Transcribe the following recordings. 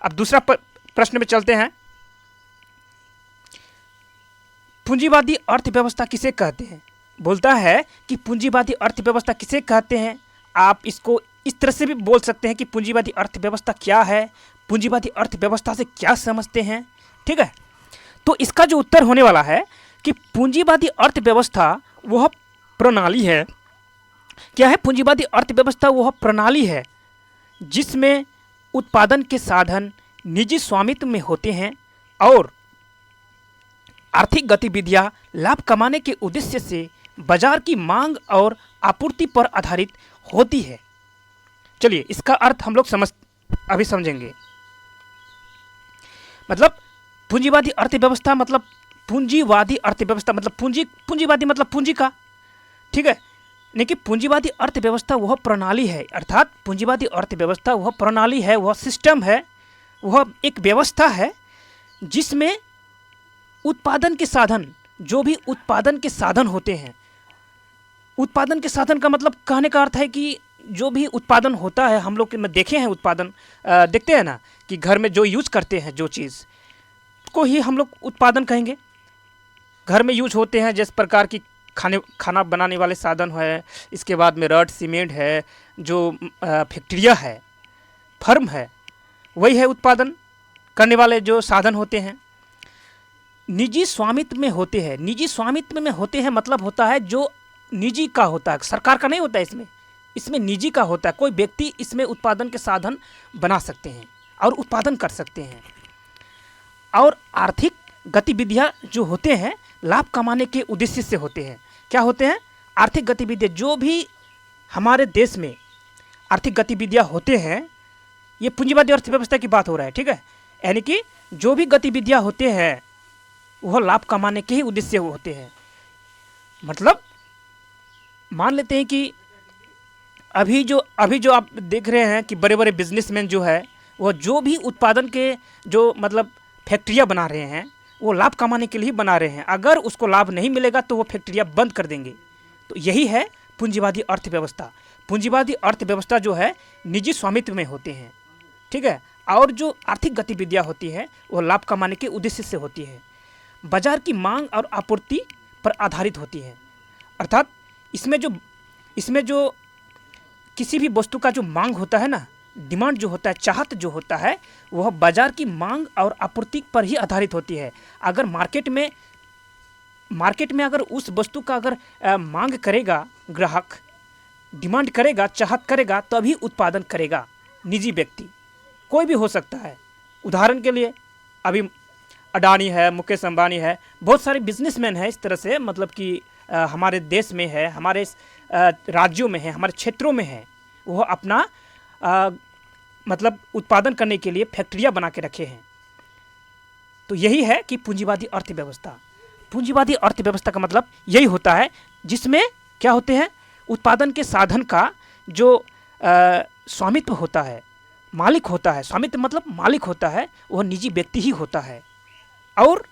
अब दूसरा प्रश्न में चलते हैं। पूंजीवादी अर्थव्यवस्था किसे कहते हैं? बोलता है कि पूंजीवादी अर्थव्यवस्था किसे कहते हैं। आप इसको इस तरह से भी बोल सकते हैं कि पूंजीवादी अर्थव्यवस्था क्या है, पूंजीवादी अर्थव्यवस्था से क्या समझते हैं। ठीक है, तो इसका जो उत्तर होने वाला है कि पूंजीवादी अर्थव्यवस्था वह प्रणाली है। क्या है पूंजीवादी अर्थव्यवस्था? वह प्रणाली है जिसमें उत्पादन के साधन निजी स्वामित्व में होते हैं और आर्थिक गतिविधियां लाभ कमाने के उद्देश्य से बाजार की मांग और आपूर्ति पर आधारित होती है। चलिए इसका अर्थ हम लोग अभी समझेंगे। मतलब पूंजीवादी अर्थव्यवस्था मतलब पूंजीवादी अर्थव्यवस्था मतलब पूंजीवादी मतलब पूंजी का। ठीक है, यानी कि पूंजीवादी अर्थव्यवस्था वह प्रणाली है, अर्थात पूंजीवादी अर्थव्यवस्था वह प्रणाली है, वह सिस्टम है, वह एक व्यवस्था है जिसमें उत्पादन के साधन, जो भी उत्पादन के साधन होते हैं, उत्पादन के साधन का मतलब कहने का अर्थ है कि जो भी उत्पादन होता है, हम लोग में देखे हैं उत्पादन, देखते हैं ना कि घर में जो यूज करते हैं जो चीज़ को ही हम लोग उत्पादन कहेंगे। घर में यूज होते हैं जिस प्रकार की खाना बनाने वाले साधन है, इसके बाद में रड सीमेंट है, जो फैक्ट्रिया है, फर्म है, वही है उत्पादन करने वाले जो साधन होते हैं। निजी स्वामित्व में होते हैं, निजी स्वामित्व में होते हैं मतलब होता है जो निजी का होता है, सरकार का नहीं होता है, इसमें निजी का होता है। कोई व्यक्ति इसमें उत्पादन के साधन बना सकते हैं और उत्पादन कर सकते हैं। और आर्थिक गतिविधियां जो होते हैं लाभ कमाने के उद्देश्य से होते हैं। क्या होते हैं? आर्थिक गतिविधियां। जो भी हमारे देश में आर्थिक गतिविधियां होते हैं, ये पूंजीवादी अर्थव्यवस्था की बात हो रहा है। ठीक है, यानी कि जो भी गतिविधियां होते हैं वह लाभ कमाने के ही उद्देश्य होते हैं। मतलब मान लेते हैं कि अभी जो आप देख रहे हैं कि बड़े बड़े बिजनेसमैन जो है वह जो भी उत्पादन के जो मतलब फैक्ट्रियां बना रहे हैं वो लाभ कमाने के लिए बना रहे हैं। अगर उसको लाभ नहीं मिलेगा तो वो फैक्ट्रियां बंद कर देंगे। तो यही है पूंजीवादी अर्थव्यवस्था। पूंजीवादी अर्थव्यवस्था जो है निजी स्वामित्व में होते हैं। ठीक है, और जो आर्थिक गतिविधियां होती है वो लाभ कमाने के उद्देश्य से होती है, बाजार की मांग और आपूर्ति पर आधारित होती है। अर्थात इसमें जो किसी भी वस्तु का जो मांग होता है ना, डिमांड जो होता है, चाहत जो होता है, वह बाजार की मांग और आपूर्ति पर ही आधारित होती है। अगर मार्केट में अगर उस वस्तु का अगर मांग करेगा, ग्राहक डिमांड करेगा, चाहत करेगा, तभी उत्पादन करेगा निजी व्यक्ति। कोई भी हो सकता है। उदाहरण के लिए अभी अडानी है, मुकेश अंबानी है, बहुत सारे बिजनेसमैन हैं इस तरह से, मतलब कि हमारे देश में है, हमारे राज्यों में है, हमारे क्षेत्रों में है। वह अपना मतलब उत्पादन करने के लिए फैक्ट्रियां बना के रखे हैं। तो यही है कि पूंजीवादी अर्थव्यवस्था। पूंजीवादी अर्थव्यवस्था का मतलब यही होता है जिसमें क्या होते हैं, उत्पादन के साधन का जो स्वामित्व होता है, मालिक होता है। स्वामित्व मतलब मालिक होता है, वह निजी व्यक्ति ही होता है। और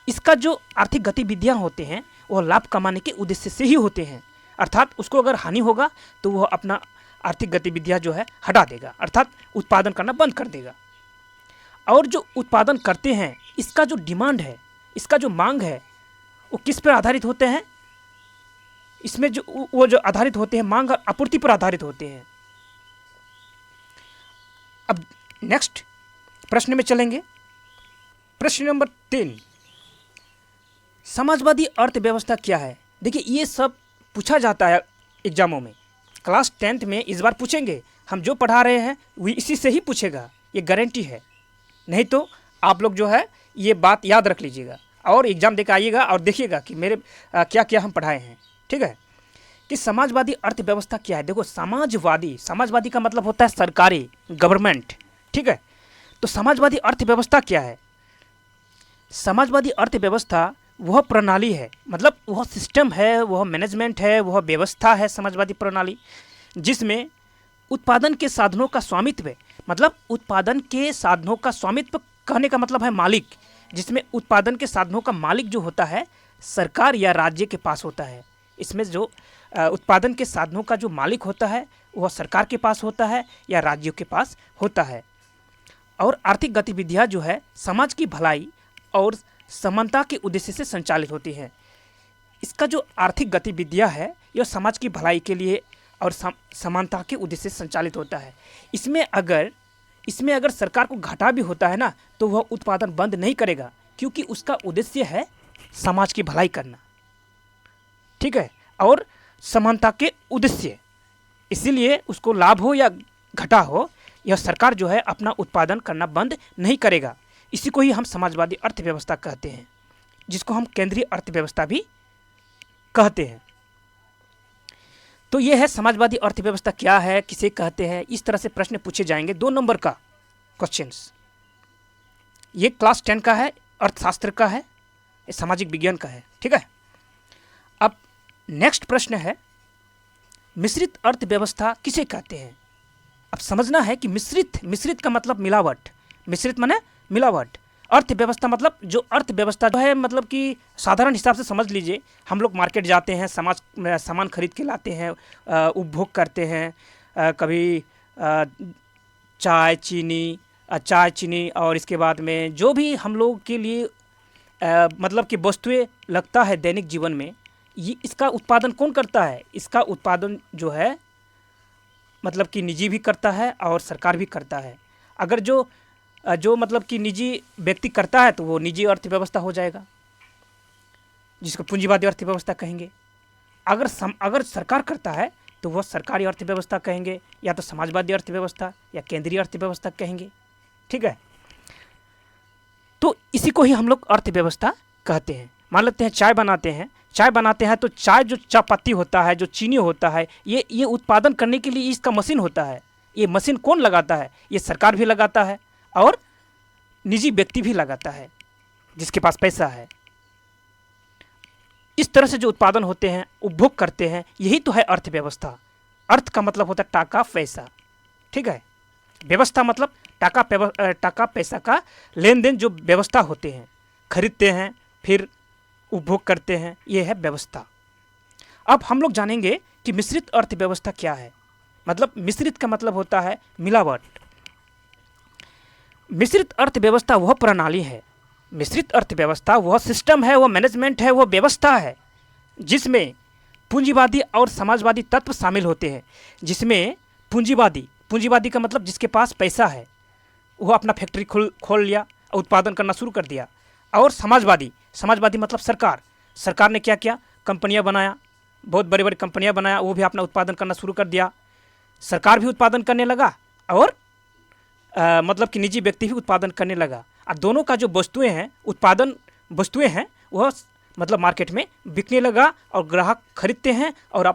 इसका जो आर्थिक गतिविधियां होते हैं वह लाभ कमाने के उद्देश्य से ही होते हैं। अर्थात उसको अगर हानि होगा तो वह अपना आर्थिक गतिविधियां जो है हटा देगा, अर्थात उत्पादन करना बंद कर देगा। और जो उत्पादन करते हैं, इसका जो डिमांड है, इसका जो मांग है, वो किस पर आधारित होते हैं? इसमें जो आधारित होते हैं मांग और आपूर्ति पर आधारित होते हैं। अब नेक्स्ट प्रश्न में चलेंगे। प्रश्न नंबर 3, समाजवादी अर्थव्यवस्था क्या है? देखिए ये सब पूछा जाता है एग्जामों में। क्लास 10th में इस बार पूछेंगे। हम जो पढ़ा रहे हैं वो इसी से ही पूछेगा, ये गारंटी है। नहीं तो आप लोग जो है ये बात याद रख लीजिएगा और एग्जाम देकर आइएगा और देखिएगा कि मेरे क्या क्या हम पढ़ाए हैं। ठीक है, कि समाजवादी अर्थव्यवस्था क्या है। देखो समाजवादी का मतलब होता है सरकारी, गवर्नमेंट। ठीक है, तो समाजवादी अर्थव्यवस्था क्या है? समाजवादी अर्थव्यवस्था वह प्रणाली है, मतलब वह सिस्टम है, वह मैनेजमेंट है, वह व्यवस्था है समाजवादी प्रणाली, जिसमें उत्पादन के साधनों का स्वामित्व है। मतलब उत्पादन के साधनों का स्वामित्व कहने का मतलब है मालिक, जिसमें उत्पादन के साधनों का मालिक जो होता है सरकार या राज्य के पास होता है। इसमें जो उत्पादन के साधनों का जो मालिक होता है वह सरकार के पास होता है या राज्यों के पास होता है। और आर्थिक गतिविधियाँ जो है समाज की भलाई और समानता के उद्देश्य से संचालित होती हैं। इसका जो आर्थिक गतिविधियाँ है यह समाज की भलाई के लिए और समानता के उद्देश्य से संचालित होता है। इसमें अगर सरकार को घाटा भी होता है ना, तो वह उत्पादन बंद नहीं करेगा, क्योंकि उसका उद्देश्य है समाज की भलाई करना, ठीक है, और समानता के उद्देश्य। इसीलिए उसको लाभ हो या घाटा हो, यह सरकार जो है अपना उत्पादन करना बंद नहीं करेगा। इसी को ही हम समाजवादी अर्थव्यवस्था कहते हैं, जिसको हम केंद्रीय अर्थव्यवस्था भी कहते हैं। तो यह है समाजवादी अर्थव्यवस्था क्या है, किसे कहते हैं, इस तरह से प्रश्न पूछे जाएंगे। 2 नंबर का क्वेश्चंस। ये क्लास 10 का है, अर्थशास्त्र का है, ये सामाजिक विज्ञान का है, ठीक है। अब नेक्स्ट प्रश्न है, मिश्रित अर्थव्यवस्था किसे कहते हैं। अब समझना है कि मिश्रित का मतलब मिलावट, मिश्रित माने मिलावट। अर्थव्यवस्था मतलब जो अर्थव्यवस्था जो है, मतलब कि साधारण हिसाब से समझ लीजिए, हम लोग मार्केट जाते हैं, सामान खरीद के लाते हैं, उपभोग करते हैं, कभी चाय चीनी और इसके बाद में जो भी हम लोग के लिए मतलब कि वस्तुएं लगता है दैनिक जीवन में, ये इसका उत्पादन कौन करता है। इसका उत्पादन जो है मतलब कि निजी भी करता है और सरकार भी करता है। अगर जो मतलब कि निजी व्यक्ति करता है तो वो निजी अर्थव्यवस्था हो जाएगा, जिसको पूंजीवादी अर्थव्यवस्था कहेंगे। अगर सरकार करता है तो वह सरकारी अर्थव्यवस्था कहेंगे, या तो समाजवादी अर्थव्यवस्था या केंद्रीय अर्थव्यवस्था कहेंगे, ठीक है। तो इसी को ही हम लोग अर्थव्यवस्था कहते हैं। मान लेते हैं चाय बनाते हैं तो चाय जो चाय पत्ती होता है, जो चीनी होता है, ये उत्पादन करने के लिए इसका मशीन होता है। ये मशीन कौन लगाता है, ये सरकार भी लगाता है और निजी व्यक्ति भी लगाता है, जिसके पास पैसा है। इस तरह से जो उत्पादन होते हैं, उपभोग करते हैं, यही तो है अर्थव्यवस्था। अर्थ का मतलब होता है टाका पैसा, ठीक है। व्यवस्था मतलब टाका पैसा का लेन देन, जो व्यवस्था होते हैं, खरीदते हैं फिर उपभोग करते हैं, ये है व्यवस्था। अब हम लोग जानेंगे कि मिश्रित अर्थव्यवस्था क्या है। मतलब मिश्रित का मतलब होता है मिलावट। मिश्रित अर्थव्यवस्था वह प्रणाली है, मिश्रित अर्थव्यवस्था वह सिस्टम है, वह मैनेजमेंट है, वह व्यवस्था है जिसमें पूंजीवादी और समाजवादी तत्व शामिल होते हैं। जिसमें पूंजीवादी का मतलब जिसके पास पैसा है, वह अपना फैक्ट्री खोल लिया और उत्पादन करना शुरू कर दिया। और समाजवादी मतलब सरकार ने क्या किया, कंपनियां बनाया, बहुत बड़ी बड़ी कंपनियां बनाया, वो भी अपना उत्पादन करना शुरू कर दिया। सरकार भी उत्पादन करने लगा और मतलब कि निजी व्यक्ति भी उत्पादन करने लगा। और दोनों का जो उत्पादन वस्तुएं हैं वह मतलब मार्केट में बिकने लगा और ग्राहक खरीदते हैं और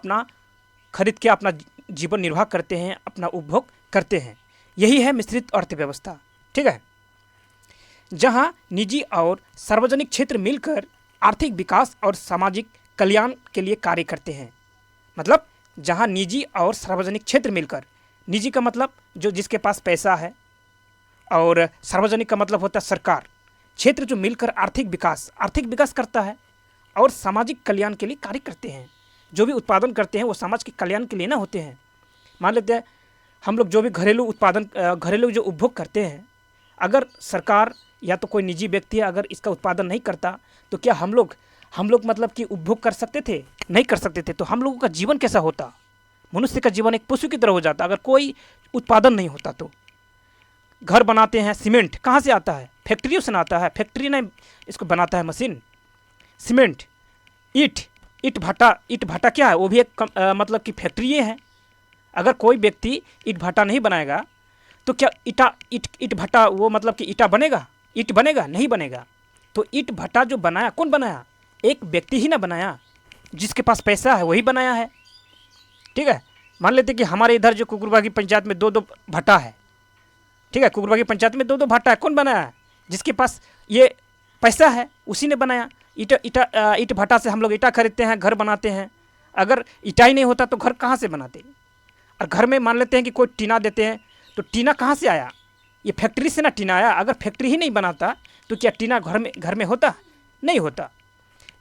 खरीद के अपना जीवन निर्वाह करते हैं, अपना उपभोग करते हैं। यही है मिश्रित अर्थव्यवस्था, ठीक है। जहां निजी और सार्वजनिक क्षेत्र मिलकर आर्थिक विकास और सामाजिक कल्याण के लिए कार्य करते हैं। मतलब जहां निजी और सार्वजनिक क्षेत्र मिलकर, निजी का मतलब जो जिसके पास पैसा है और सार्वजनिक का मतलब होता है सरकार, क्षेत्र जो मिलकर आर्थिक विकास करता है और सामाजिक कल्याण के लिए कार्य करते हैं। जो भी उत्पादन करते हैं वो समाज के कल्याण के लिए ना होते हैं। मान लेते हैं हम लोग जो भी घरेलू जो उपभोग करते हैं, अगर सरकार या तो कोई निजी व्यक्ति अगर इसका उत्पादन नहीं करता तो क्या हम लोग मतलब कि उपभोग कर सकते थे? नहीं कर सकते थे। तो हम लोगों का जीवन कैसा होता? मनुष्य का जीवन एक पशु की तरह हो जाता अगर कोई उत्पादन नहीं होता। तो घर बनाते हैं, सीमेंट कहाँ से आता है? फैक्ट्रियों से आता है। फैक्ट्री ने इसको बनाता है मशीन। सीमेंट, ईट भाटा क्या है? वो भी एक मतलब कि फैक्ट्री है। अगर कोई व्यक्ति ईट भाटा नहीं बनाएगा तो क्या ईट भाटा वो मतलब कि ईटा बनेगा? ईट बनेगा? नहीं बनेगा। तो ईट भाटा जो बनाया, कौन बनाया? एक व्यक्ति ही ना बनाया, जिसके पास पैसा है वही बनाया है, ठीक है। मान लेते कि हमारे इधर जो कुकुरबागी पंचायत में 2-2 भाटा है, ठीक है। कुकुरबागी पंचायत में 2-2 भाटा है, कौन बनाया है? जिसके पास ये पैसा है उसी ने बनाया। ईट भाटा से हम लोग ईटा खरीदते हैं, घर बनाते हैं। अगर ईटा ही नहीं होता तो घर कहाँ से बनाते? और घर में मान लेते हैं कि कोई टीना देते हैं, तो टीना कहाँ से आया? ये फैक्ट्री से ना टीना आया। अगर फैक्ट्री ही नहीं बनाता तो क्या टीना घर में होता? नहीं होता।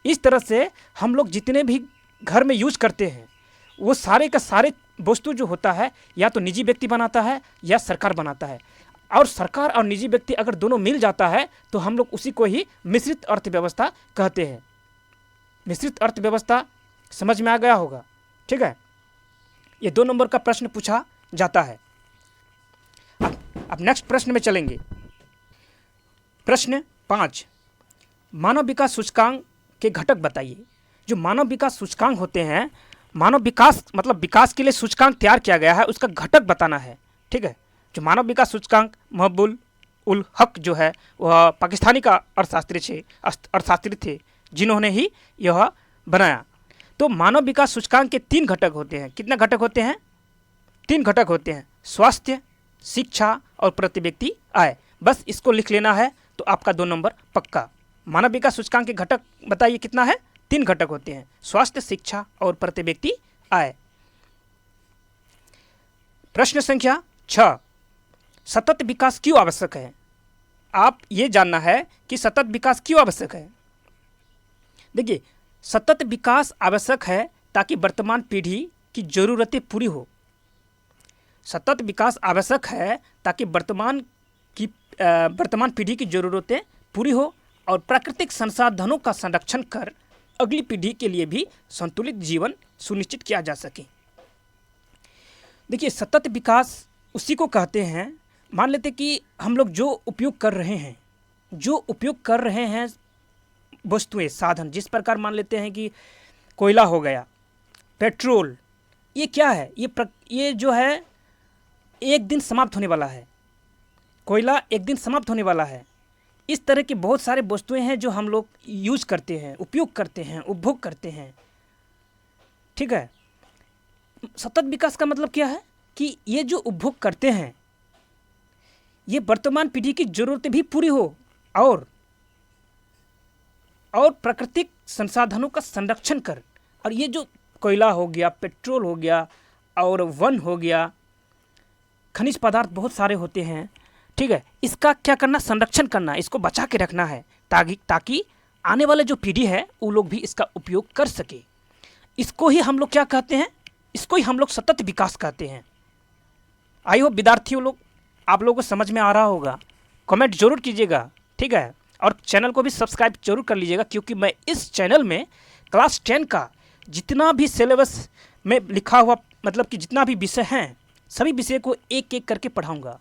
इस तरह से हम लोग जितने भी घर में यूज करते हैं वो सारे का सारे वस्तु जो होता है या तो निजी व्यक्ति बनाता है या सरकार बनाता है। और सरकार और निजी व्यक्ति अगर दोनों मिल जाता है तो हम लोग उसी को ही मिश्रित अर्थव्यवस्था कहते हैं। मिश्रित अर्थव्यवस्था समझ में आ गया होगा, ठीक है। ये 2 नंबर का प्रश्न पूछा जाता है। अब नेक्स्ट प्रश्न में चलेंगे। प्रश्न 5, मानव विकास सूचकांक के घटक बताइए। जो मानव विकास सूचकांक होते हैं, मानव विकास मतलब विकास के लिए सूचकांक तैयार किया गया है, उसका घटक बताना है, ठीक है। जो मानव विकास सूचकांक महबूब उल हक जो है वह पाकिस्तानी का अर्थशास्त्री थे जिन्होंने ही यह बनाया। तो मानव विकास सूचकांक के 3 घटक होते हैं। कितने घटक होते हैं? 3 घटक होते हैं, स्वास्थ्य, शिक्षा और प्रति व्यक्ति आय। बस इसको लिख लेना है तो आपका 2 नंबर पक्का। मानव विकास सूचकांक के घटक बताइए कितना है? 3 घटक होते हैं, स्वास्थ्य, शिक्षा और प्रति व्यक्ति आय। प्रश्न संख्या 6, सतत विकास क्यों आवश्यक है? आप ये जानना है कि सतत विकास क्यों आवश्यक है। देखिए, सतत विकास आवश्यक है ताकि वर्तमान पीढ़ी की जरूरतें पूरी हो। सतत विकास आवश्यक है ताकि वर्तमान पीढ़ी की जरूरतें पूरी हो और प्राकृतिक संसाधनों का संरक्षण कर अगली पीढ़ी के लिए भी संतुलित जीवन सुनिश्चित किया जा सके। देखिए, सतत विकास उसी को कहते हैं। मान लेते कि हम लोग जो उपयोग कर रहे हैं वस्तुएं, साधन, जिस प्रकार मान लेते हैं कि कोयला हो गया, पेट्रोल, ये क्या है? ये जो है एक दिन समाप्त होने वाला है। कोयला एक दिन समाप्त होने वाला है। इस तरह की बहुत सारे वस्तुएं हैं जो हम लोग यूज़ करते हैं, उपयोग करते हैं, उपभोग करते हैं, ठीक है। सतत विकास का मतलब क्या है कि ये जो उपभोग करते हैं ये वर्तमान पीढ़ी की जरूरतें भी पूरी हो और प्राकृतिक संसाधनों का संरक्षण कर। और ये जो कोयला हो गया, पेट्रोल हो गया और वन हो गया, खनिज पदार्थ बहुत सारे होते हैं, ठीक है। इसका क्या करना? संरक्षण करना, इसको बचा के रखना है ताकि आने वाले जो पीढ़ी है वो लोग भी इसका उपयोग कर सके। इसको ही हम लोग क्या कहते हैं? इसको ही हम लोग सतत विकास कहते हैं। आई होप विद्यार्थियों लोग आप लोगों को समझ में आ रहा होगा। कमेंट जरूर कीजिएगा, ठीक है। और चैनल को भी सब्सक्राइब जरूर कर लीजिएगा, क्योंकि मैं इस चैनल में क्लास 10 का जितना भी सिलेबस में लिखा हुआ मतलब कि जितना भी विषय हैं सभी विषय को एक एक करके पढ़ाऊँगा।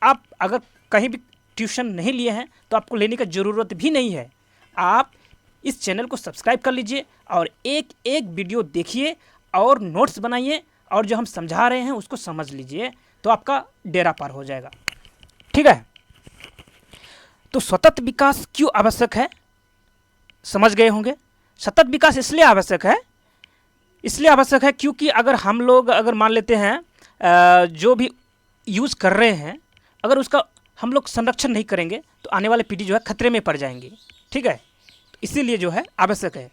आप अगर कहीं भी ट्यूशन नहीं लिए हैं तो आपको लेने का ज़रूरत भी नहीं है। आप इस चैनल को सब्सक्राइब कर लीजिए और एक एक वीडियो देखिए और नोट्स बनाइए और जो हम समझा रहे हैं उसको समझ लीजिए, तो आपका डेरा पार हो जाएगा, ठीक है। तो सतत विकास क्यों आवश्यक है समझ गए होंगे। सतत विकास इसलिए आवश्यक है क्योंकि अगर मान लेते हैं जो भी यूज़ कर रहे हैं, अगर उसका हम लोग संरक्षण नहीं करेंगे तो आने वाले पीढ़ी जो है खतरे में पड़ जाएंगे, ठीक है। तो इसीलिए जो है आवश्यक है।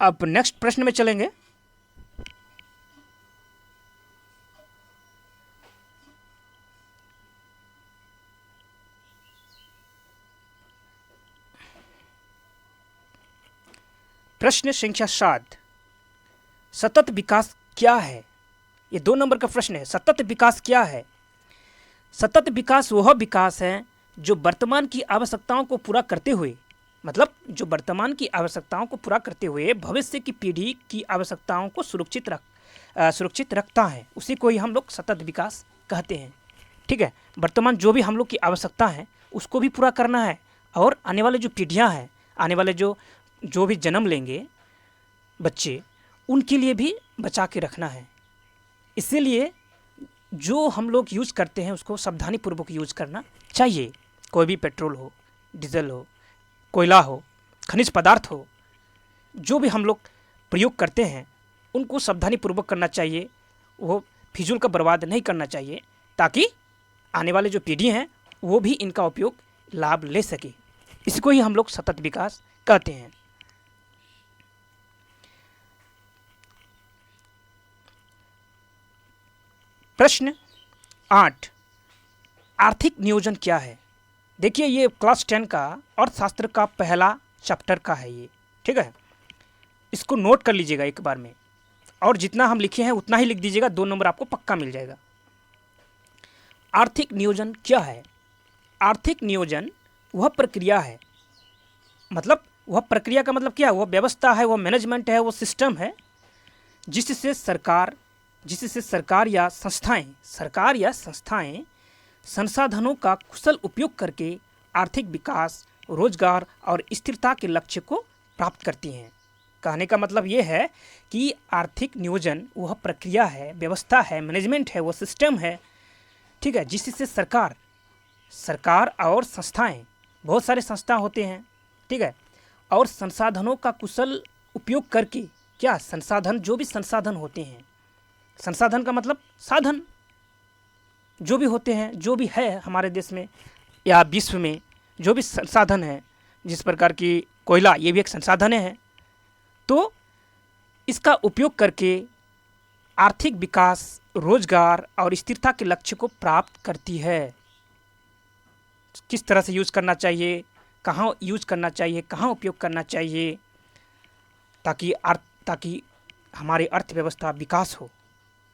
अब नेक्स्ट प्रश्न में चलेंगे। प्रश्न संख्या 7, सतत विकास क्या है? ये 2 नंबर का प्रश्न है। सतत विकास क्या है? सतत विकास वह विकास है जो वर्तमान की आवश्यकताओं को पूरा करते हुए, मतलब जो वर्तमान की आवश्यकताओं को पूरा करते हुए भविष्य की पीढ़ी की आवश्यकताओं को सुरक्षित रखता है। उसी को ही हम लोग सतत विकास कहते हैं, ठीक है। वर्तमान जो भी हम लोग की आवश्यकता है उसको भी पूरा करना है और आने वाले जो पीढ़ियाँ हैं, आने वाले जो भी जन्म लेंगे बच्चे, उनके लिए भी बचा के रखना है। इसीलिए जो हम लोग यूज़ करते हैं उसको सावधानीपूर्वक यूज़ करना चाहिए। कोई भी पेट्रोल हो, डीजल हो, कोयला हो, खनिज पदार्थ हो, जो भी हम लोग प्रयोग करते हैं उनको सावधानीपूर्वक करना चाहिए। वो फिजूल का बर्बाद नहीं करना चाहिए ताकि आने वाले जो पीढ़ी हैं वो भी इनका उपयोग लाभ ले सके। इसको ही हम लोग सतत विकास कहते हैं। प्रश्न 8, आर्थिक नियोजन क्या है? देखिए, ये क्लास 10 का अर्थशास्त्र का पहला चैप्टर का है ये, ठीक है। इसको नोट कर लीजिएगा एक बार में और जितना हम लिखे हैं उतना ही लिख दीजिएगा, 2 नंबर आपको पक्का मिल जाएगा। आर्थिक नियोजन क्या है? आर्थिक नियोजन वह प्रक्रिया है, मतलब वह प्रक्रिया का मतलब क्या है? वह व्यवस्था है, वह मैनेजमेंट है, वो सिस्टम है जिससे सरकार या संस्थाएं संसाधनों का कुशल उपयोग करके आर्थिक विकास, रोजगार और स्थिरता के लक्ष्य को प्राप्त करती हैं। कहने का मतलब ये है कि आर्थिक नियोजन वह प्रक्रिया है, व्यवस्था है, मैनेजमेंट है, वो सिस्टम है, ठीक है, जिससे सरकार और संस्थाएं, बहुत सारे संस्था होते हैं, ठीक है, और संसाधनों का कुशल उपयोग करके, क्या संसाधन, जो भी संसाधन होते हैं, संसाधन का मतलब साधन, जो भी होते हैं, जो भी है हमारे देश में या विश्व में, जो भी संसाधन है, जिस प्रकार की कोयला, ये भी एक संसाधन है, तो इसका उपयोग करके आर्थिक विकास, रोजगार और स्थिरता के लक्ष्य को प्राप्त करती है। किस तरह से यूज करना चाहिए, कहाँ यूज करना चाहिए, कहाँ उपयोग करना चाहिए, ताकि हमारी अर्थव्यवस्था विकास हो,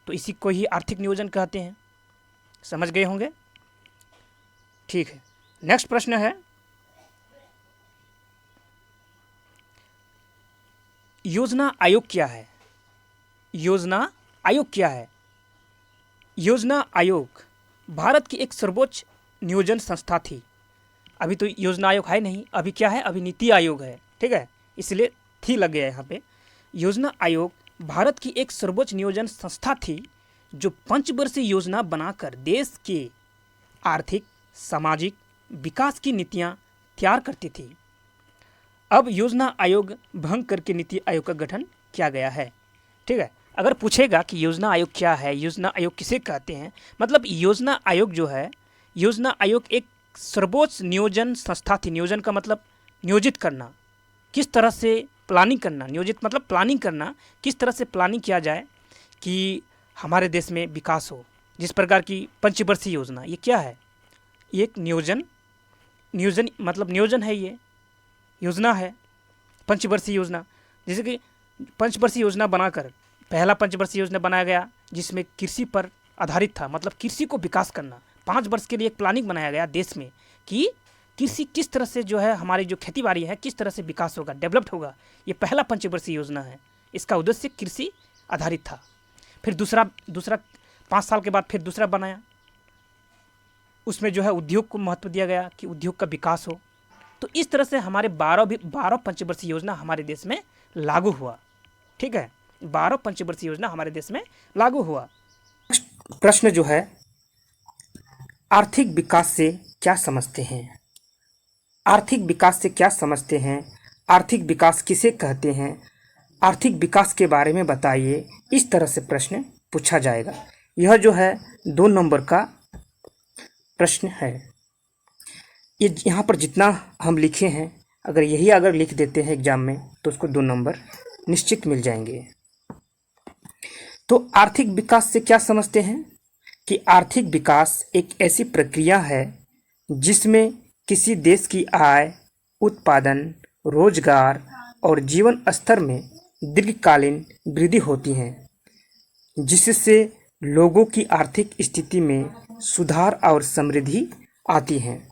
तो इसी को ही आर्थिक नियोजन कहते हैं। समझ गए होंगे? ठीक है, नेक्स्ट प्रश्न है, योजना आयोग क्या है? योजना आयोग क्या है? योजना आयोग भारत की एक सर्वोच्च नियोजन संस्था थी। अभी तो योजना आयोग है नहीं, अभी क्या है, अभी नीति आयोग है, ठीक है, इसलिए थी लग गया यहाँ पे। योजना आयोग भारत की एक सर्वोच्च नियोजन संस्था थी जो पंचवर्षीय योजना बनाकर देश के आर्थिक, सामाजिक विकास की नीतियाँ तैयार करती थी। अब योजना आयोग भंग करके नीति आयोग का गठन किया गया है, ठीक है। अगर पूछेगा कि योजना आयोग क्या है, योजना आयोग किसे कहते हैं, मतलब योजना आयोग जो है, योजना आयोग एक सर्वोच्च नियोजन संस्था थी। नियोजन का मतलब नियोजित करना, किस तरह से प्लानिंग करना, नियोजित मतलब प्लानिंग करना, किस तरह से प्लानिंग किया जाए कि हमारे देश में विकास हो। जिस प्रकार की पंचवर्षीय योजना, ये क्या है, ये एक नियोजन मतलब नियोजन है, ये योजना है पंचवर्षीय योजना। जैसे कि पंचवर्षीय योजना बनाकर पहला पंचवर्षीय योजना बनाया गया जिसमें कृषि पर आधारित था, मतलब कृषि को विकास करना। 5 वर्ष के लिए एक प्लानिंग बनाया गया देश में कि कृषि किस तरह से जो है, हमारी जो खेती बाड़ी है किस तरह से विकास होगा, डेवलप्ड होगा। ये पहला पंचवर्षीय योजना है, इसका उद्देश्य कृषि आधारित था। फिर दूसरा 5 साल के बाद फिर दूसरा बनाया, उसमें जो है उद्योग को महत्व दिया गया कि उद्योग का विकास हो। तो इस तरह से हमारे 12 पंचवर्षीय योजना हमारे देश में लागू हुआ, ठीक है, 12 पंचवर्षीय योजना हमारे देश में लागू हुआ। प्रश्न जो है, आर्थिक विकास से क्या समझते हैं? आर्थिक विकास से क्या समझते हैं? आर्थिक विकास किसे कहते हैं? आर्थिक विकास के बारे में बताइए। इस तरह से प्रश्न पूछा जाएगा। यह जो है 2 नंबर का प्रश्न है। ये यहाँ पर जितना हम लिखे हैं, अगर लिख देते हैं एग्जाम में तो उसको 2 नंबर निश्चित मिल जाएंगे। तो आर्थिक विकास से क्या समझते हैं कि आर्थिक विकास एक ऐसी प्रक्रिया है जिसमें किसी देश की आय, उत्पादन, रोजगार और जीवन स्तर में दीर्घकालीन वृद्धि होती है, जिससे लोगों की आर्थिक स्थिति में सुधार और समृद्धि आती है।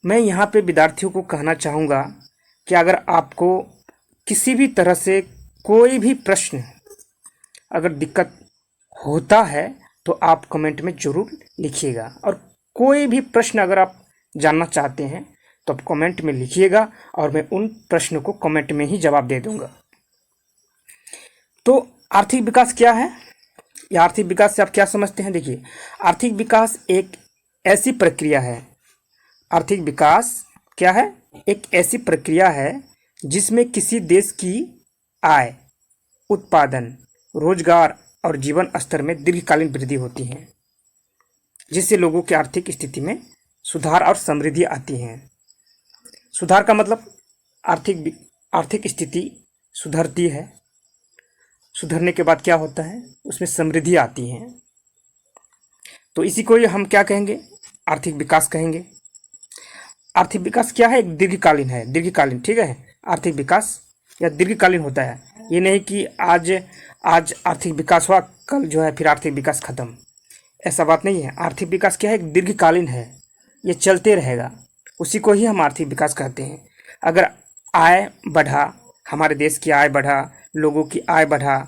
मैं यहाँ पे विद्यार्थियों को कहना चाहूँगा कि अगर आपको किसी भी तरह से कोई भी प्रश्न अगर दिक्कत होता है तो आप कमेंट में ज़रूर लिखिएगा, और कोई भी प्रश्न अगर आप जानना चाहते हैं तो आप कमेंट में लिखिएगा और मैं उन प्रश्नों को कमेंट में ही जवाब दे दूंगा। तो आर्थिक विकास क्या है, या आर्थिक विकास से आप क्या समझते हैं? देखिए, आर्थिक विकास एक ऐसी प्रक्रिया है, आर्थिक विकास क्या है, एक ऐसी प्रक्रिया है जिसमें किसी देश की आय, उत्पादन, रोजगार और जीवन स्तर में दीर्घकालीन वृद्धि होती है, जिससे लोगों की आर्थिक स्थिति में सुधार और समृद्धि आती है। सुधार का मतलब आर्थिक स्थिति सुधरती है, सुधरने के बाद क्या होता है, उसमें समृद्धि आती है। तो इसी को हम क्या कहेंगे, आर्थिक विकास कहेंगे। आर्थिक विकास क्या है, एक दीर्घकालीन है, दीर्घकालीन, ठीक है। आर्थिक विकास या दीर्घकालीन होता है, ये नहीं कि आज आर्थिक विकास हुआ, कल जो है फिर आर्थिक विकास खत्म। ऐसा बात नहीं है। आर्थिक विकास क्या है, एक दीर्घकालीन है, ये चलते रहेगा, उसी को ही हम आर्थिक विकास कहते हैं। अगर आय बढ़ा, हमारे देश की आय बढ़ा, लोगों की आय बढ़ा,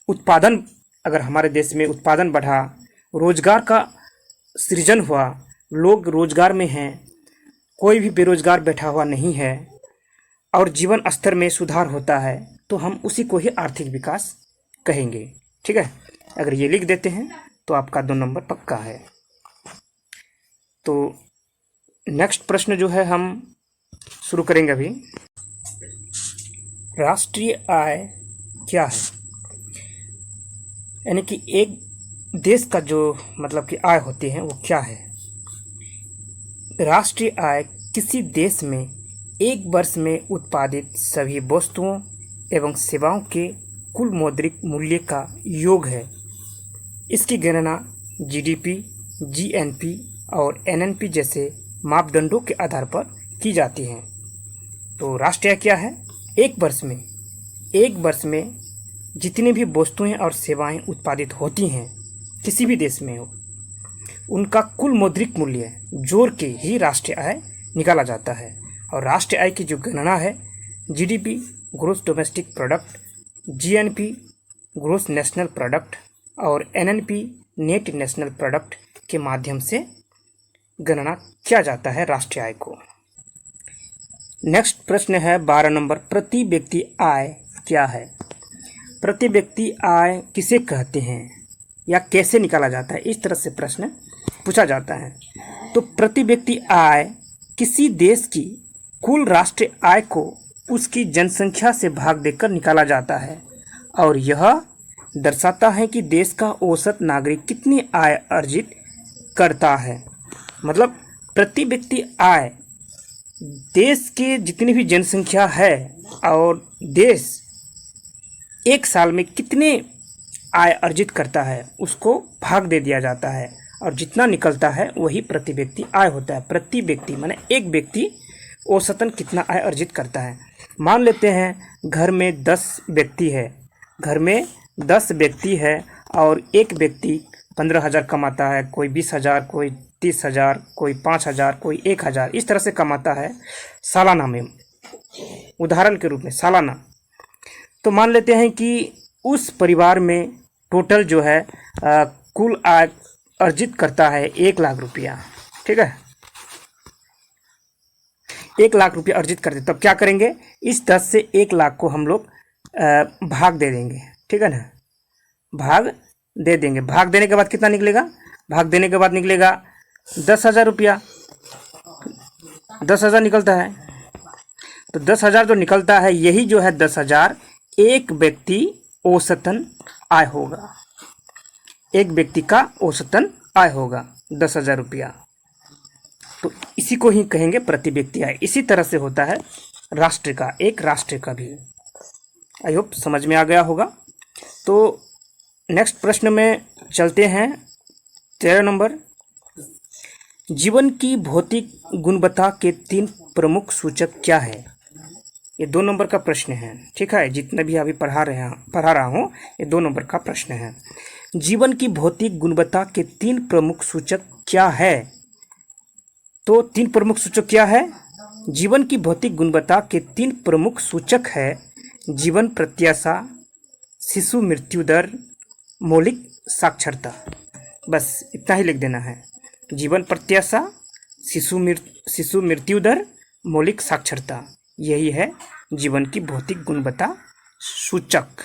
उत्पादन, अगर हमारे देश में उत्पादन बढ़ा, रोजगार का सृजन हुआ, लोग रोजगार में हैं, कोई भी बेरोजगार बैठा हुआ नहीं है, और जीवन स्तर में सुधार होता है, तो हम उसी को ही आर्थिक विकास कहेंगे। ठीक है, अगर ये लिख देते हैं तो आपका 2 नंबर पक्का है। तो नेक्स्ट प्रश्न जो है हम शुरू करेंगे अभी। राष्ट्रीय आय क्या है, यानी कि एक देश का जो मतलब कि आय होती है वो क्या है। राष्ट्रीय आय किसी देश में एक वर्ष में उत्पादित सभी वस्तुओं एवं सेवाओं के कुल मौद्रिक मूल्य का योग है। इसकी गणना जीडीपी, जीएनपी और एनएनपी जैसे मापदंडों के आधार पर की जाती है। तो राष्ट्रीय आय क्या है, एक वर्ष में जितनी भी वस्तुएं और सेवाएं उत्पादित होती हैं किसी भी देश में हो, उनका कुल मौद्रिक मूल्य जोड़ के ही राष्ट्रीय आय निकाला जाता है। और राष्ट्रीय आय की जो गणना है GDP, gross domestic product, GNP, gross national product, और एनएनपी, नेट नेशनल प्रोडक्ट के माध्यम से गणना किया जाता है राष्ट्रीय आय को। नेक्स्ट प्रश्न है 12 नंबर, प्रति व्यक्ति आय क्या है। प्रति व्यक्ति आय किसे कहते हैं या कैसे निकाला जाता है, इस तरह से प्रश्न पूछा जाता है। तो प्रति व्यक्ति आय किसी देश की कुल राष्ट्रीय आय को उसकी जनसंख्या से भाग देकर निकाला जाता है, और यह दर्शाता है कि देश का औसत नागरिक कितनी आय अर्जित करता है। मतलब प्रति व्यक्ति आय देश के जितनी भी जनसंख्या है और देश एक साल में कितने आय अर्जित करता है उसको भाग दे दिया जाता है, और जितना निकलता है वही प्रति व्यक्ति आय होता है। प्रति व्यक्ति माने एक व्यक्ति औसतन कितना आय अर्जित करता है। मान लेते हैं घर में 10 व्यक्ति है, और एक व्यक्ति 15,000 कमाता है, कोई 20,000, कोई 30,000, कोई 5,000, कोई 1,000, इस तरह से कमाता है सालाना में, उदाहरण के रूप में सालाना। तो मान लेते हैं कि उस परिवार में टोटल जो है कुल आय अर्जित करता है 1 लाख रुपया। ठीक है, 1 लाख रुपया अर्जित करते, तब क्या करेंगे, इस 10 से 1 लाख को हम लोग भाग दे देंगे। ठीक है ना, भाग दे देंगे। भाग देने के बाद कितना निकलेगा, भाग देने के बाद निकलेगा 10,000 रुपया। 10,000 निकलता है, तो 10,000 जो निकलता है यही जो है 10,000 एक व्यक्ति औसतन आय होगा, एक व्यक्ति का औसतन आय होगा 10,000 रुपया। तो इसी को ही कहेंगे प्रति व्यक्ति आय। इसी तरह से होता है राष्ट्र का, एक राष्ट्र का भी। आई होप समझ में आ गया होगा। तो नेक्स्ट प्रश्न में चलते हैं 13 नंबर, जीवन की भौतिक गुणवत्ता के 3 प्रमुख सूचक क्या है। ये 2 नंबर का प्रश्न है। ठीक है, जितना भी अभी पढ़ा रहा हूँ ये 2 नंबर का प्रश्न है। जीवन की भौतिक गुणवत्ता के 3 प्रमुख सूचक क्या है। तो 3 प्रमुख सूचक क्या है, जीवन की भौतिक गुणवत्ता के 3 प्रमुख सूचक है जीवन प्रत्याशा, शिशु मृत्यु दर, मौलिक साक्षरता। बस इतना ही लिख देना है, जीवन प्रत्याशा, शिशु मृत्यु दर, मौलिक साक्षरता, यही है जीवन की भौतिक गुणवत्ता सूचक।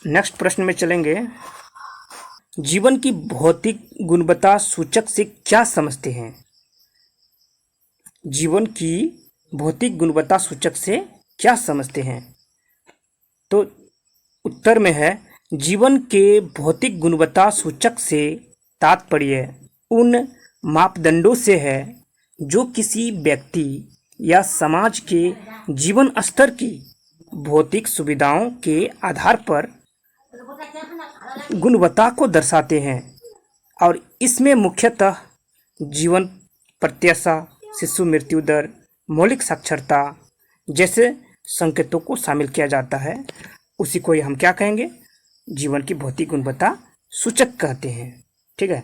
नेक्स्ट प्रश्न में चलेंगे, जीवन की भौतिक गुणवत्ता सूचक से क्या समझते हैं। जीवन की भौतिक गुणवत्ता सूचक से क्या समझते हैं। तो उत्तर में है, जीवन के भौतिक गुणवत्ता सूचक से तात्पर्य उन मापदंडों से है जो किसी व्यक्ति या समाज के जीवन स्तर की भौतिक सुविधाओं के आधार पर गुणवत्ता को दर्शाते हैं, और इसमें मुख्यतः जीवन प्रत्याशा, शिशु मृत्यु दर, मौलिक साक्षरता जैसे संकेतों को शामिल किया जाता है। उसी को हम क्या कहेंगे, जीवन की भौतिक गुणवत्ता सूचक कहते हैं। ठीक है,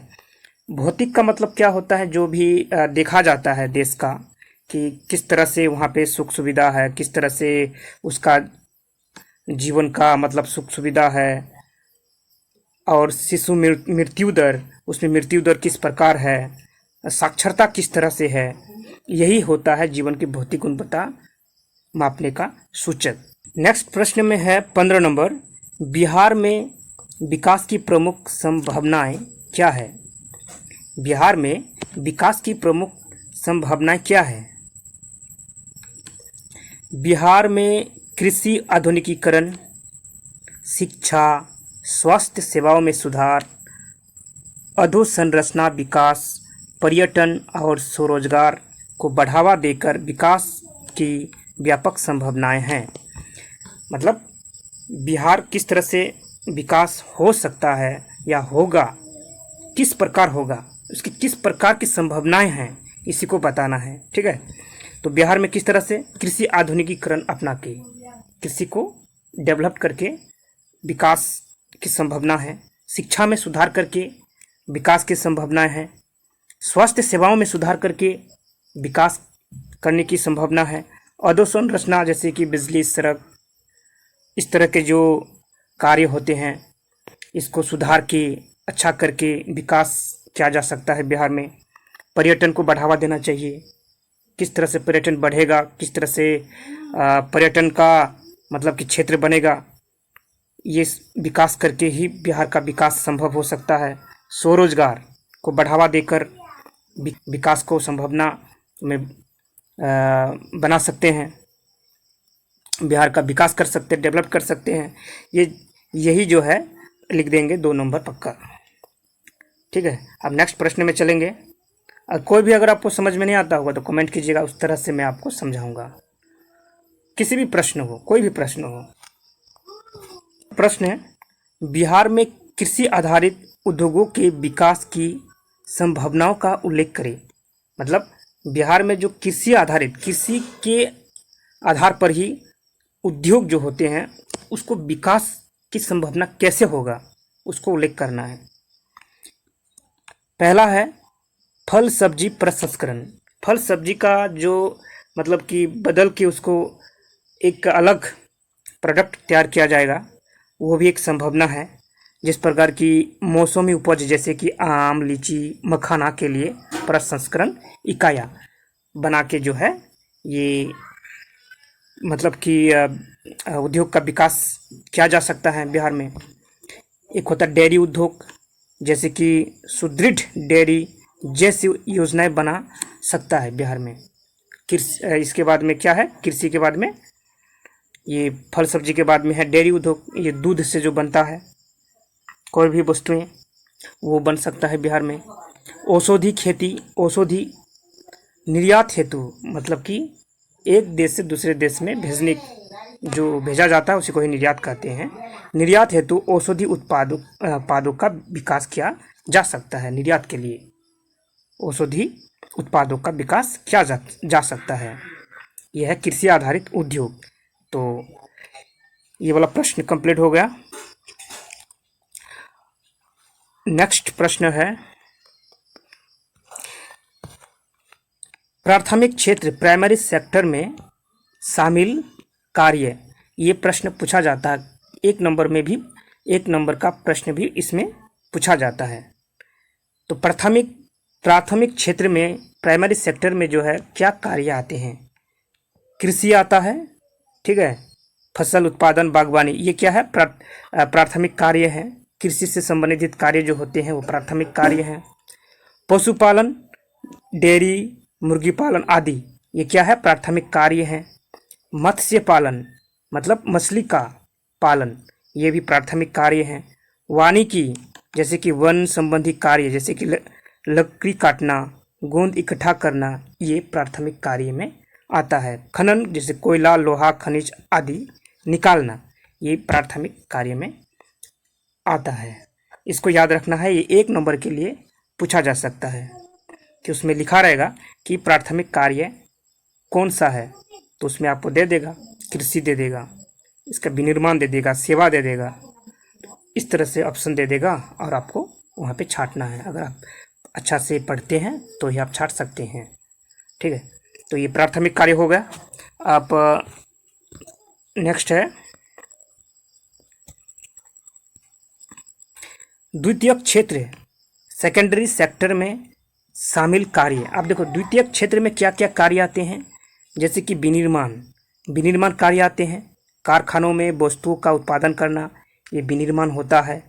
भौतिक का मतलब क्या होता है, जो भी देखा जाता है देश का, कि किस तरह से वहाँ पे सुख सुविधा है, किस तरह से उसका जीवन का मतलब सुख सुविधा है, और शिशु मृत्यु दर, उसमें मृत्यु दर किस प्रकार है, साक्षरता किस तरह से है, यही होता है जीवन की भौतिक गुणवत्ता मापने का सूचक। नेक्स्ट प्रश्न में है 15 नंबर, बिहार में विकास की प्रमुख संभावनाएं क्या है? बिहार में विकास की प्रमुख संभावनाएं क्या है? बिहार में कृषि आधुनिकीकरण, शिक्षा, स्वास्थ्य सेवाओं में सुधार, अधोसंरचना विकास, पर्यटन और स्वरोजगार को बढ़ावा देकर विकास की व्यापक संभावनाएं हैं। मतलब बिहार किस तरह से विकास हो सकता है या होगा, किस प्रकार होगा, उसकी किस प्रकार की संभावनाएं हैं, इसी को बताना है। ठीक है, तो बिहार में किस तरह से कृषि आधुनिकीकरण अपना के कृषि को डेवलप करके विकास की संभावना है, शिक्षा में सुधार करके विकास की संभावनाएं हैं, स्वास्थ्य सेवाओं में सुधार करके विकास करने की संभावना है, अधोसंरचना जैसे कि बिजली, सड़क, इस तरह के जो कार्य होते हैं इसको सुधार के अच्छा करके विकास किया जा सकता है बिहार में। पर्यटन को बढ़ावा देना चाहिए, किस तरह से पर्यटन बढ़ेगा, किस तरह से पर्यटन का मतलब कि क्षेत्र बनेगा, ये विकास करके ही बिहार का विकास संभव हो सकता है। स्वरोजगार को बढ़ावा देकर विकास को संभावना में बना सकते हैं, बिहार का विकास कर सकते हैं, डेवलप कर सकते हैं। यही जो है लिख देंगे 2 नंबर पक्का। ठीक है, अब नेक्स्ट प्रश्न में चलेंगे। कोई भी अगर आपको समझ में नहीं आता होगा तो कमेंट कीजिएगा, उस तरह से मैं आपको समझाऊंगा। किसी भी प्रश्न हो, कोई भी प्रश्न हो। प्रश्न है, बिहार में कृषि आधारित उद्योगों के विकास की संभावनाओं का उल्लेख करें। मतलब बिहार में जो कृषि आधारित, कृषि के आधार पर ही उद्योग जो होते हैं उसको विकास की संभावना कैसे होगा, उसको उल्लेख करना है। पहला है फल सब्जी प्रसंस्करण। फल सब्जी का जो मतलब कि बदल के उसको एक अलग प्रोडक्ट तैयार किया जाएगा, वो भी एक संभावना है। जिस प्रकार की मौसमी उपज जैसे कि आम, लीची, मखाना के लिए प्रसंस्करण इकाइयाँ बना के जो है ये मतलब कि उद्योग का विकास किया जा सकता है बिहार में। एक होता है डेयरी उद्योग, जैसे कि सुदृढ़ डेयरी जैसी योजनाएं बना सकता है बिहार में। इसके बाद में क्या है, कृषि के बाद में ये फल सब्जी के बाद में है डेयरी उद्योग। ये दूध से जो बनता है कोई भी वस्तुएं वो बन सकता है बिहार में। औषधि खेती, औषधि निर्यात हेतु मतलब कि एक देश से दूसरे देश में जो भेजा जाता है उसी को ही निर्यात कहते हैं। निर्यात हेतु औषधि उत्पादों का विकास किया जा सकता है। निर्यात के लिए औषधि उत्पादों का विकास किया जा सकता है। यह है कृषि आधारित उद्योग। तो ये वाला प्रश्न कंप्लीट हो गया। नेक्स्ट प्रश्न है, प्राथमिक क्षेत्र प्राइमरी सेक्टर में शामिल कार्य। ये प्रश्न पूछा जाता है, 1 नंबर में भी 1 नंबर का प्रश्न भी इसमें पूछा जाता है। तो प्राथमिक क्षेत्र में प्राइमरी सेक्टर में जो है क्या कार्य आते हैं? कृषि आता है, ठीक है, फसल उत्पादन, बागवानी, ये क्या है, प्राथमिक कार्य है। कृषि से संबंधित कार्य जो होते हैं वो प्राथमिक कार्य हैं। पशुपालन, डेयरी, मुर्गी पालन आदि, ये क्या है, प्राथमिक कार्य हैं। मत्स्य पालन मतलब मछली का पालन, ये भी प्राथमिक कार्य हैं। वानिकी जैसे कि वन संबंधी कार्य, जैसे कि लकड़ी काटना, गोंद इकट्ठा करना, ये प्राथमिक कार्य में आता है। खनन जैसे कोयला, लोहा, खनिज आदि निकालना, ये प्राथमिक कार्य में आता है। इसको याद रखना है, ये 1 नंबर के लिए पूछा जा सकता है कि उसमें लिखा रहेगा कि प्राथमिक कार्य कौन सा है, तो उसमें आपको दे देगा कृषि दे देगा, इसका विनिर्माण दे देगा, सेवा दे देगा। इस तरह से ऑप्शन दे देगा और आपको वहाँ पे छांटना है। अगर आप अच्छा से पढ़ते हैं तो ही आप छांट सकते हैं। ठीक है, तो ये प्राथमिक कार्य हो गया। आप नेक्स्ट है द्वितीयक क्षेत्र, सेकेंडरी सेक्टर में शामिल कार्य। आप देखो द्वितीयक क्षेत्र में क्या क्या कार्य आते हैं, जैसे कि विनिर्माण कार्य आते हैं। कारखानों में वस्तुओं का उत्पादन करना, ये विनिर्माण होता है।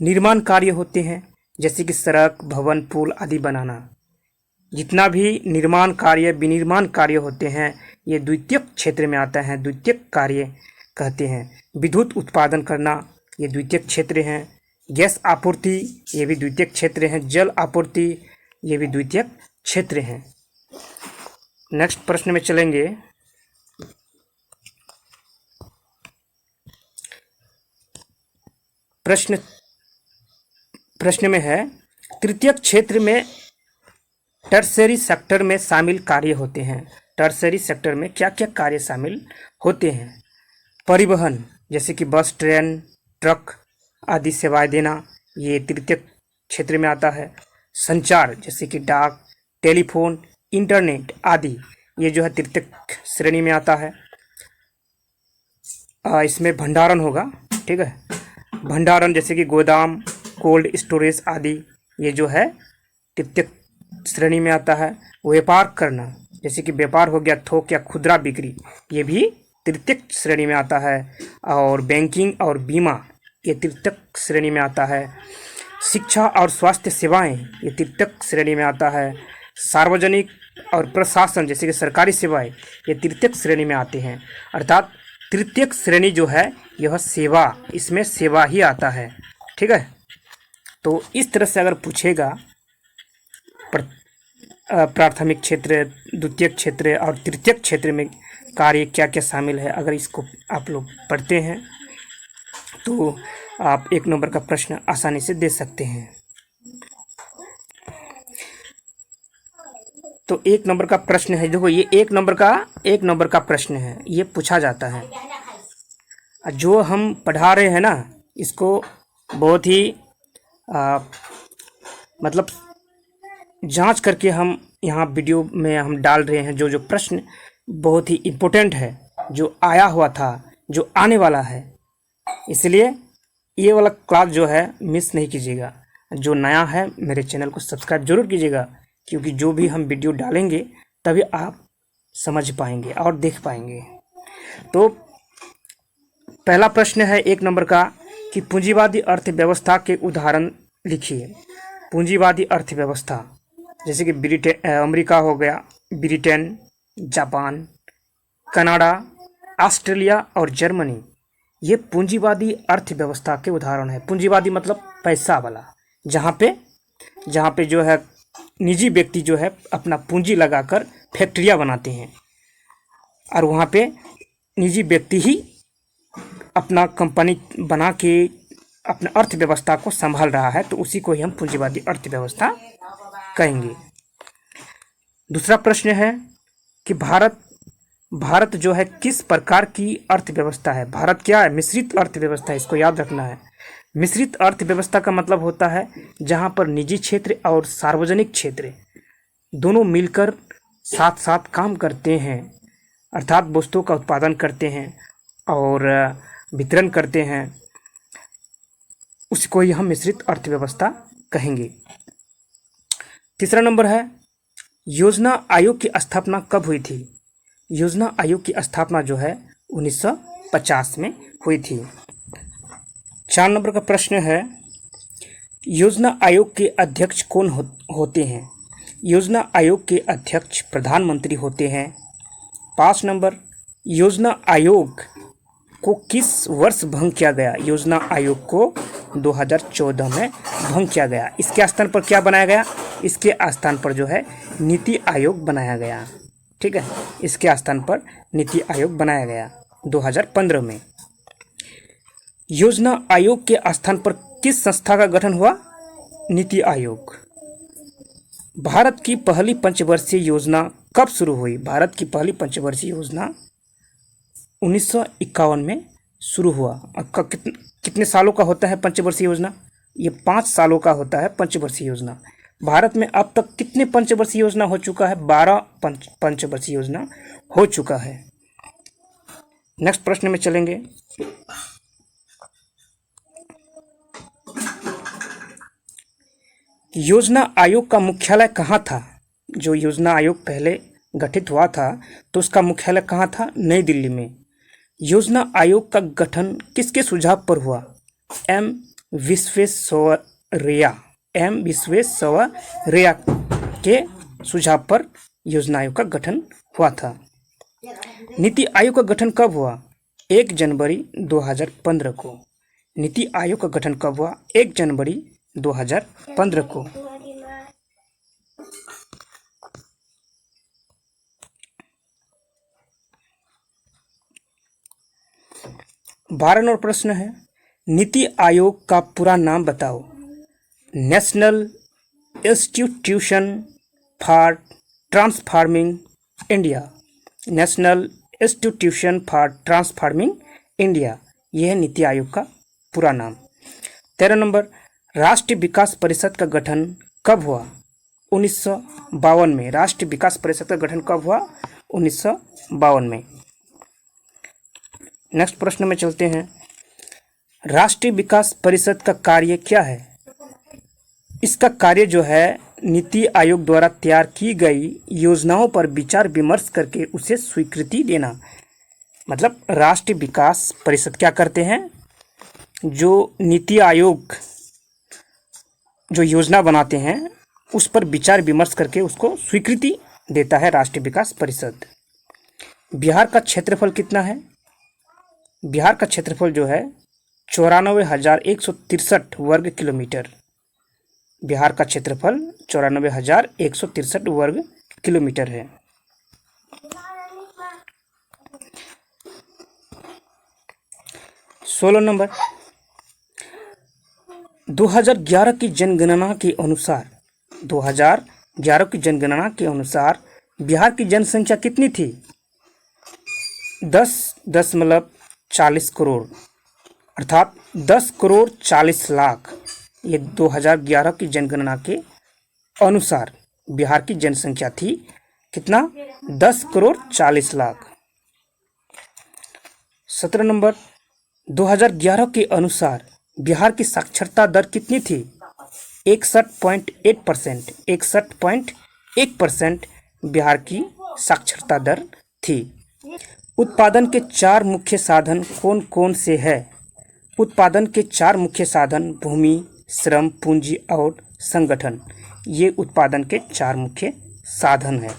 निर्माण कार्य होते हैं, जैसे कि सड़क, भवन, पुल आदि बनाना। जितना भी निर्माण कार्य, विनिर्माण कार्य होते हैं, ये द्वितीयक क्षेत्र में आता है, द्वितीयक कार्य कहते हैं। विद्युत उत्पादन करना, ये द्वितीयक क्षेत्र हैं। गैस आपूर्ति, ये भी द्वितीयक क्षेत्र हैं। जल आपूर्ति, ये भी द्वितीयक क्षेत्र हैं। नेक्स्ट प्रश्न में चलेंगे। प्रश्न में है तृतीयक क्षेत्र में टर्सरी सेक्टर में शामिल कार्य होते हैं। टर्सरी सेक्टर में क्या क्या कार्य शामिल होते हैं? परिवहन, जैसे कि बस, ट्रेन, ट्रक आदि सेवाएं देना, ये तृतीयक क्षेत्र में आता है। संचार, जैसे कि डाक, टेलीफोन, इंटरनेट आदि, ये जो है तृतीयक श्रेणी में आता है। इसमें भंडारण होगा। ठीक है, भंडारण जैसे कि गोदाम, कोल्ड स्टोरेज आदि, ये जो है तृतीयक श्रेणी में आता है। व्यापार करना, जैसे कि व्यापार हो गया थोक या खुदरा बिक्री, ये भी तृतीयक श्रेणी में आता है। और बैंकिंग और बीमा, ये तृतीयक श्रेणी में आता है। शिक्षा और स्वास्थ्य सेवाएं, ये तृतीयक श्रेणी में आता है। सार्वजनिक और प्रशासन, जैसे कि सरकारी सेवाएं, ये तृतीयक श्रेणी में आते हैं। अर्थात तृतीयक श्रेणी जो है यह सेवा, इसमें सेवा ही आता है। ठीक है, तो इस तरह से अगर पूछेगा प्राथमिक क्षेत्र, द्वितीयक क्षेत्र और तृतीयक क्षेत्र में कार्य क्या क्या शामिल है, अगर इसको आप लोग पढ़ते हैं तो आप 1 नंबर का प्रश्न आसानी से दे सकते हैं। तो 1 नंबर का प्रश्न है, देखो ये 1 नंबर का प्रश्न है, ये पूछा जाता है। जो हम पढ़ा रहे हैं ना, इसको बहुत ही मतलब जांच करके हम यहाँ वीडियो में हम डाल रहे हैं। जो प्रश्न बहुत ही इम्पोर्टेंट है, जो आया हुआ था, जो आने वाला है, इसलिए ये वाला क्लास जो है मिस नहीं कीजिएगा। जो नया है मेरे चैनल को सब्सक्राइब जरूर कीजिएगा, क्योंकि जो भी हम वीडियो डालेंगे तभी आप समझ पाएंगे और देख पाएंगे। तो पहला प्रश्न है 1 नंबर का कि पूंजीवादी अर्थव्यवस्था के उदाहरण लिखिए। पूंजीवादी अर्थव्यवस्था, जैसे कि अमेरिका हो गया, ब्रिटेन, जापान, कनाडा, ऑस्ट्रेलिया और जर्मनी, ये पूंजीवादी अर्थव्यवस्था के उदाहरण है। पूंजीवादी मतलब पैसा वाला, जहाँ पे जो है निजी व्यक्ति जो है अपना पूंजी लगाकर फैक्ट्रियाँ बनाते हैं और वहाँ पे निजी व्यक्ति ही अपना कंपनी बना के अपने अर्थव्यवस्था को संभाल रहा है, तो उसी को ही हम पूंजीवादी अर्थव्यवस्था कहेंगे। दूसरा प्रश्न है कि भारत जो है किस प्रकार की अर्थव्यवस्था है? भारत क्या है? मिश्रित अर्थव्यवस्था है, इसको याद रखना है। मिश्रित अर्थव्यवस्था का मतलब होता है जहाँ पर निजी क्षेत्र और सार्वजनिक क्षेत्र दोनों मिलकर साथ साथ काम करते हैं, अर्थात वस्तुओं का उत्पादन करते हैं और वितरण करते हैं, उसको ही हम मिश्रित अर्थव्यवस्था कहेंगे। तीसरा नंबर है योजना आयोग की स्थापना कब हुई थी? योजना आयोग की स्थापना जो है 1950 में हुई थी। 4 नंबर का प्रश्न है योजना आयोग के अध्यक्ष कौन होते हैं? योजना आयोग के अध्यक्ष प्रधानमंत्री होते हैं। 5 नंबर योजना आयोग को किस वर्ष भंग किया गया? योजना आयोग को 2014 में भंग किया गया। इसके स्थान पर क्या बनाया गया? इसके स्थान पर जो है नीति आयोग बनाया गया। ठीक है, इसके स्थान पर नीति आयोग बनाया गया 2015 में। योजना आयोग के स्थान पर किस संस्था का गठन हुआ? नीति आयोग। भारत की पहली पंचवर्षीय योजना कब शुरू हुई? भारत की पहली पंचवर्षीय योजना 1951 में शुरू हुआ। कितने सालों का होता है पंचवर्षीय योजना? ये 5 सालों का होता है पंचवर्षीय योजना। भारत में अब तक कितने पंचवर्षीय योजना हो चुका है? 12 पंचवर्षीय योजना हो चुका है। नेक्स्ट प्रश्न में चलेंगे। योजना आयोग का मुख्यालय कहाँ था? जो योजना आयोग पहले गठित हुआ था तो उसका मुख्यालय कहाँ था? नई दिल्ली में। योजना आयोग का गठन किसके सुझाव पर हुआ? एम विश्वेश्वरैया के सुझाव पर योजना आयोग का गठन हुआ था। नीति आयोग का गठन कब हुआ? 1 जनवरी 2015 को। नीति आयोग का गठन कब हुआ? 1 जनवरी 2015 को। बारह नंबर प्रश्न है, नीति आयोग का पूरा नाम बताओ। National institution for transforming India. National institution for transforming India, यह है नीति आयोग का पूरा नाम। 13 नंबर, राष्ट्रीय विकास परिषद का गठन कब हुआ? 1952 में। राष्ट्रीय विकास परिषद का गठन कब हुआ? 1952 में। नेक्स्ट प्रश्न में चलते हैं। राष्ट्रीय विकास परिषद का कार्य क्या है? इसका कार्य जो है नीति आयोग द्वारा तैयार की गई योजनाओं पर विचार विमर्श करके उसे स्वीकृति देना। मतलब राष्ट्रीय विकास परिषद क्या करते हैं? जो नीति आयोग जो योजना बनाते हैं उस पर विचार विमर्श करके उसको स्वीकृति देता है राष्ट्रीय विकास परिषद। बिहार का क्षेत्रफल कितना है? बिहार का क्षेत्रफल जो है 94,163 वर्ग किलोमीटर। बिहार का क्षेत्रफल 94,163 वर्ग किलोमीटर है। सोलह नंबर, 2011 की जनगणना के अनुसार 2011 की जनगणना के अनुसार बिहार की जनसंख्या कितनी थी? 10.40 करोड़, अर्थात 10 करोड़ 40 लाख। ये 2011 की जनगणना के अनुसार बिहार की जनसंख्या थी कितना? 10 करोड़ 40 लाख। 17 नंबर, 2011 के अनुसार बिहार की साक्षरता दर कितनी थी? 61.8%। 61.1% बिहार की साक्षरता दर थी। उत्पादन के 4 मुख्य साधन कौन कौन से हैं? उत्पादन के 4 मुख्य साधन भूमि, श्रम, पूंजी और संगठन, ये उत्पादन के 4 मुख्य साधन हैं।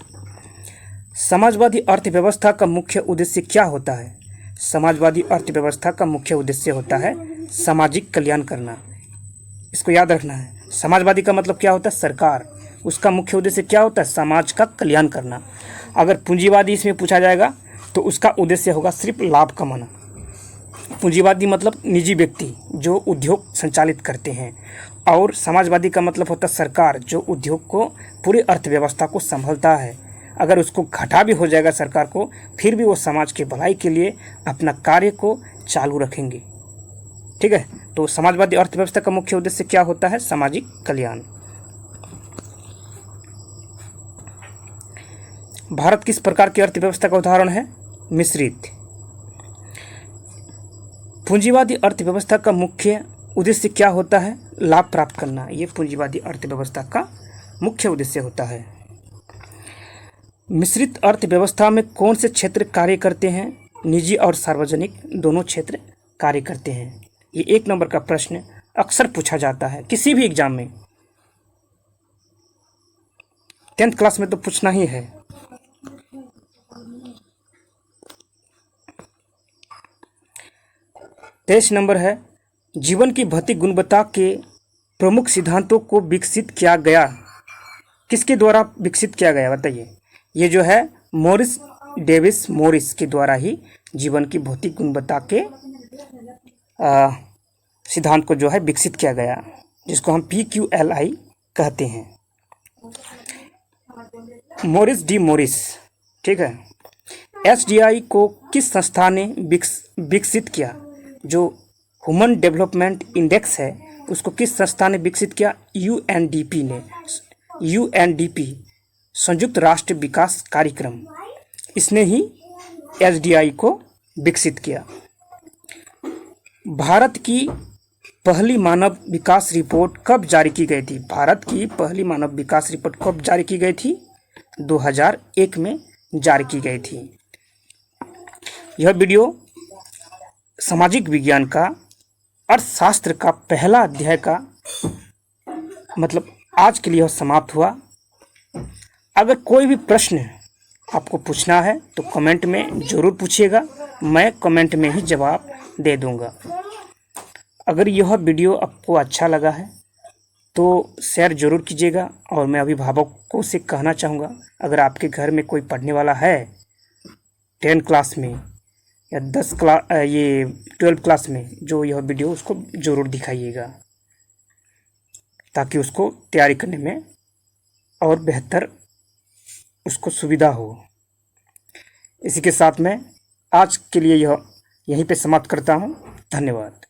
समाजवादी अर्थव्यवस्था का मुख्य उद्देश्य क्या होता है? समाजवादी अर्थव्यवस्था का मुख्य उद्देश्य होता है सामाजिक कल्याण करना। इसको याद रखना है। समाजवादी का मतलब क्या होता है? सरकार। उसका मुख्य उद्देश्य क्या होता है? समाज का कल्याण करना। अगर पूंजीवादी इसमें पूछा जाएगा तो उसका उद्देश्य होगा सिर्फ लाभ कमाना। पूंजीवादी मतलब निजी व्यक्ति जो उद्योग संचालित करते हैं, और समाजवादी का मतलब होता है सरकार जो उद्योग को, पूरी अर्थव्यवस्था को संभालता है। अगर उसको घाटा भी हो जाएगा सरकार को, फिर भी वो समाज की भलाई के लिए अपना कार्य को चालू रखेंगे। ठीक है, तो समाजवादी अर्थव्यवस्था का मुख्य उद्देश्य क्या होता है? सामाजिक कल्याण। भारत किस प्रकार की अर्थव्यवस्था का उदाहरण है? मिश्रित। पूंजीवादी अर्थव्यवस्था का मुख्य उद्देश्य क्या होता है? लाभ प्राप्त करना। ये पूंजीवादी अर्थव्यवस्था का मुख्य उद्देश्य होता है। मिश्रित अर्थव्यवस्था में कौन से क्षेत्र कार्य करते हैं? निजी और सार्वजनिक दोनों क्षेत्र कार्य करते हैं। ये 1 नंबर का प्रश्न अक्सर पूछा जाता है किसी भी एग्जाम में। 10th क्लास में तो पूछना ही है। तेईस नंबर है, जीवन की भौतिक गुणवत्ता के प्रमुख सिद्धांतों को विकसित किया गया। किसके द्वारा विकसित किया गया बताइए? ये जो है मॉरिस डेविस मॉरिस के द्वारा ही जीवन की भौतिक गुणवत्ता के सिद्धांत को जो है विकसित किया गया, जिसको हम PQLI कहते हैं। Morris D Morris. ठीक है। SDI को किस संस्था ने विकसित किया? जो ह्यूमन डेवलपमेंट इंडेक्स है उसको किस संस्था ने विकसित किया? यूएनडीपी ने। यूएनडीपी संयुक्त राष्ट्र विकास कार्यक्रम, इसने ही एसडीआई को विकसित किया। भारत की पहली मानव विकास रिपोर्ट कब जारी की गई थी? भारत की पहली मानव विकास रिपोर्ट कब जारी की गई थी? 2001 में जारी की गई थी। यह वीडियो सामाजिक विज्ञान का अर्थशास्त्र का पहला अध्याय का मतलब आज के लिए समाप्त हुआ। अगर कोई भी प्रश्न आपको पूछना है तो कमेंट में ज़रूर पूछिएगा, मैं कमेंट में ही जवाब दे दूंगा। अगर यह वीडियो आपको अच्छा लगा है तो शेयर ज़रूर कीजिएगा। और मैं अभिभावकों से कहना चाहूँगा, अगर आपके घर में कोई पढ़ने वाला है 10 क्लास में या 12 क्लास में, जो यह वीडियो उसको ज़रूर दिखाइएगा ताकि उसको तैयारी करने में और बेहतर उसको सुविधा हो। इसी के साथ मैं आज के लिए यहीं पे समाप्त करता हूँ। धन्यवाद।